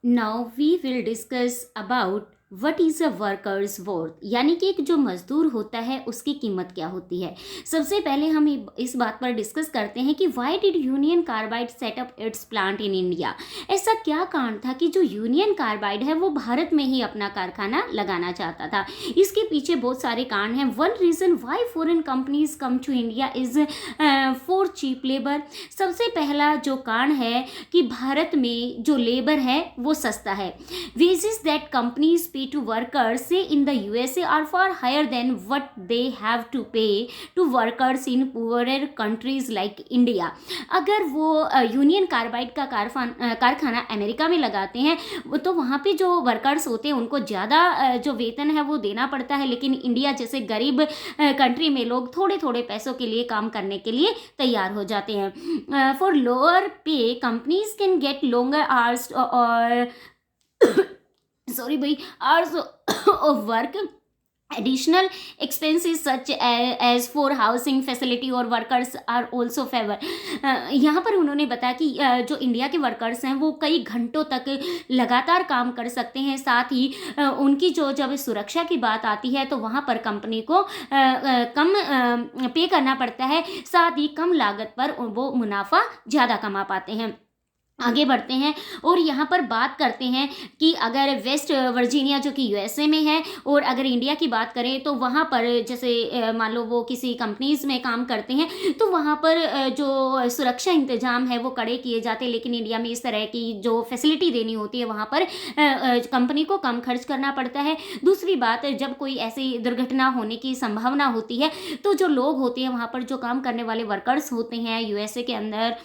Now we will discuss about what is a workers worth, यानी कि एक जो मजदूर होता है उसकी कीमत क्या होती है। सबसे पहले हम इस बात पर डिस्कस करते हैं कि why did union carbide setup it's plant in India. ऐसा क्या कारण था कि जो यूनियन कार्बाइड है वो भारत में ही अपना कारखाना लगाना चाहता था। इसके पीछे बहुत सारे कारण हैं। One reason why foreign companies come to India is for cheap labour. सबसे पहला जो कारण है कि भारत में जो लेबर है वो सस्ता है। Wages that companies pay to workers, say in the USA, are far higher than what they have to pay to workers in poorer countries like India. अगर वो यूनियन कार्बाइड का कारखाना अमेरिका में लगाते हैं तो वहाँ पे जो वर्कर्स होते हैं उनको ज़्यादा जो वेतन है वो देना पड़ता है, लेकिन इंडिया जैसे गरीब कंट्री में लोग थोड़े थोड़े पैसों के लिए काम करने के लिए तैयार हो जाते हैं। फॉर लोअर पे companies can get longer hours और sorry bhai, hours of work, additional expenses such as for housing facility और workers are also favor। यहाँ पर उन्होंने बताया कि जो इंडिया के वर्कर्स हैं वो कई घंटों तक लगातार काम कर सकते हैं। साथ ही उनकी जो जब सुरक्षा की बात आती है तो वहाँ पर कंपनी को कम पे करना पड़ता है। साथ ही कम लागत पर वो मुनाफा ज़्यादा कमा पाते हैं। आगे बढ़ते हैं और यहाँ पर बात करते हैं कि अगर वेस्ट वर्जीनिया जो कि यूएसए में है और अगर इंडिया की बात करें तो वहाँ पर जैसे मान लो वो किसी कंपनीज में काम करते हैं तो वहाँ पर जो सुरक्षा इंतजाम है वो कड़े किए जाते हैं, लेकिन इंडिया में इस तरह की जो फैसिलिटी देनी होती है वहाँ पर कंपनी को कम खर्च करना पड़ता है। दूसरी बात, जब कोई ऐसी दुर्घटना होने की संभावना होती है तो जो लोग होते हैं वहाँ पर जो काम करने वाले वर्कर्स होते हैं यूएसए के अंदर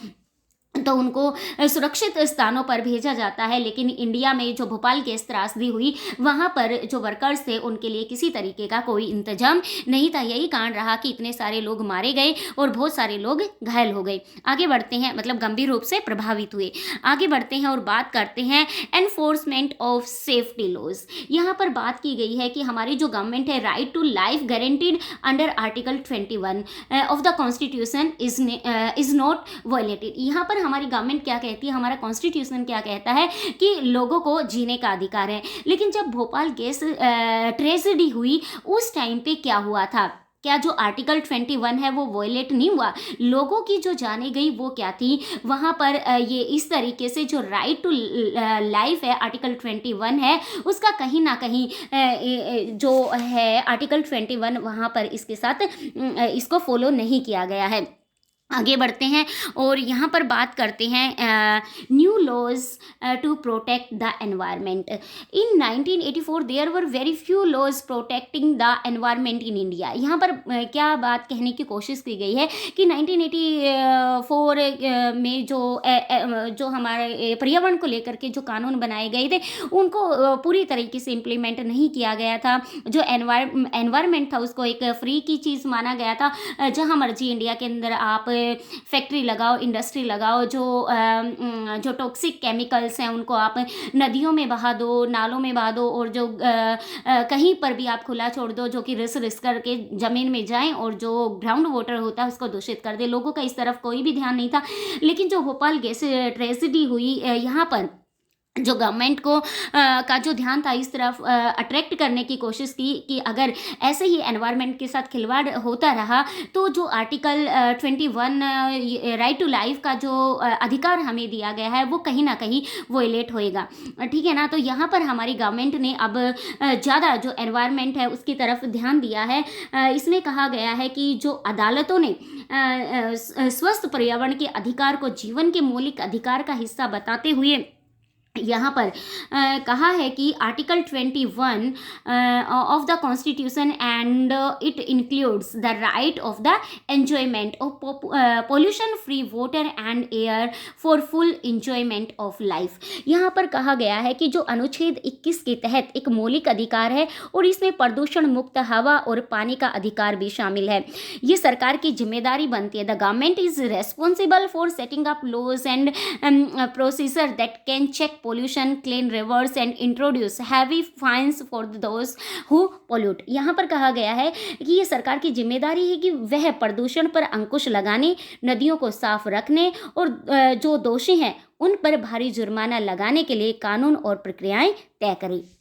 तो उनको सुरक्षित स्थानों पर भेजा जाता है। लेकिन इंडिया में जो भोपाल गैस त्रासदी हुई वहाँ पर जो वर्कर्स थे उनके लिए किसी तरीके का कोई इंतजाम नहीं था। यही कारण रहा कि इतने सारे लोग मारे गए और बहुत सारे लोग घायल हो गए। आगे बढ़ते हैं, मतलब गंभीर रूप से प्रभावित हुए। आगे बढ़ते हैं और बात करते हैं एनफोर्समेंट ऑफ सेफ्टी लॉज। यहाँ पर बात की गई है कि हमारी जो गवर्नमेंट है, right to life guaranteed under article 21 of the constitution is not violated. यहाँ पर हमारी गवर्नमेंट क्या कहती है, हमारा कॉन्स्टिट्यूशन क्या कहता है कि लोगों को जीने का अधिकार है। लेकिन जब भोपाल गैस ट्रेजेडी हुई उस टाइम पे क्या हुआ था, क्या जो आर्टिकल 21 है वो वॉयलेट नहीं हुआ? लोगों की जो जाने गई वो क्या थी वहाँ पर ये इस तरीके से जो राइट टू लाइफ है आर्टिकल 21 है उसका कहीं ना कहीं जो है आर्टिकल 21 वहाँ पर इसके साथ इसको फॉलो नहीं किया गया है। आगे बढ़ते हैं और यहाँ पर बात करते हैं new laws to protect the environment. In 1984 there were very few laws protecting the environment in India. यहाँ पर क्या बात कहने की कोशिश की गई है कि 1984 में जो हमारे पर्यावरण को लेकर के जो कानून बनाए गए थे उनको पूरी तरीके से इम्प्लीमेंट नहीं किया गया था। जो एनवायरनमेंट था उसको एक फ्री की चीज़ माना गया था। जहाँ मर्जी इंडिया के अंदर आप फैक्ट्री लगाओ, इंडस्ट्री लगाओ, जो टॉक्सिक केमिकल्स हैं उनको आप नदियों में बहा दो, नालों में बहा दो और जो कहीं पर भी आप खुला छोड़ दो जो कि रिस करके ज़मीन में जाएं और जो ग्राउंड वाटर होता है उसको दूषित कर दे। लोगों का इस तरफ कोई भी ध्यान नहीं था। लेकिन जो भोपाल गैस ट्रेजेडी हुई यहाँ पर जो गवर्नमेंट को का जो ध्यान था इस तरफ अट्रैक्ट करने की कोशिश की कि अगर ऐसे ही एनवायरनमेंट के साथ खिलवाड़ होता रहा तो जो आर्टिकल 21 राइट टू लाइफ का जो अधिकार हमें दिया गया है वो कहीं ना कहीं वोलेट होएगा। ठीक है ना। तो यहाँ पर हमारी गवर्नमेंट ने अब ज़्यादा जो एनवायरनमेंट है उसकी तरफ ध्यान दिया है। इसमें कहा गया है कि जो अदालतों ने स्वस्थ पर्यावरण के अधिकार को जीवन के मौलिक अधिकार का हिस्सा बताते हुए यहाँ पर कहा है कि article 21 of the constitution and it includes the right of the enjoyment of pollution free water and air for full enjoyment of life. यहाँ पर कहा गया है कि जो अनुच्छेद 21 के तहत एक मौलिक अधिकार है और इसमें प्रदूषण मुक्त हवा और पानी का अधिकार भी शामिल है। ये सरकार की जिम्मेदारी बनती है। The government is responsible for setting up laws and procedure that can check pollution, clean rivers and introduce heavy fines for those who pollute। यहाँ पर कहा गया है कि ये सरकार की जिम्मेदारी है कि वह प्रदूषण पर अंकुश लगाने, नदियों को साफ रखने और जो दोषी हैं उन पर भारी जुर्माना लगाने के लिए कानून और प्रक्रियाएं तय करे।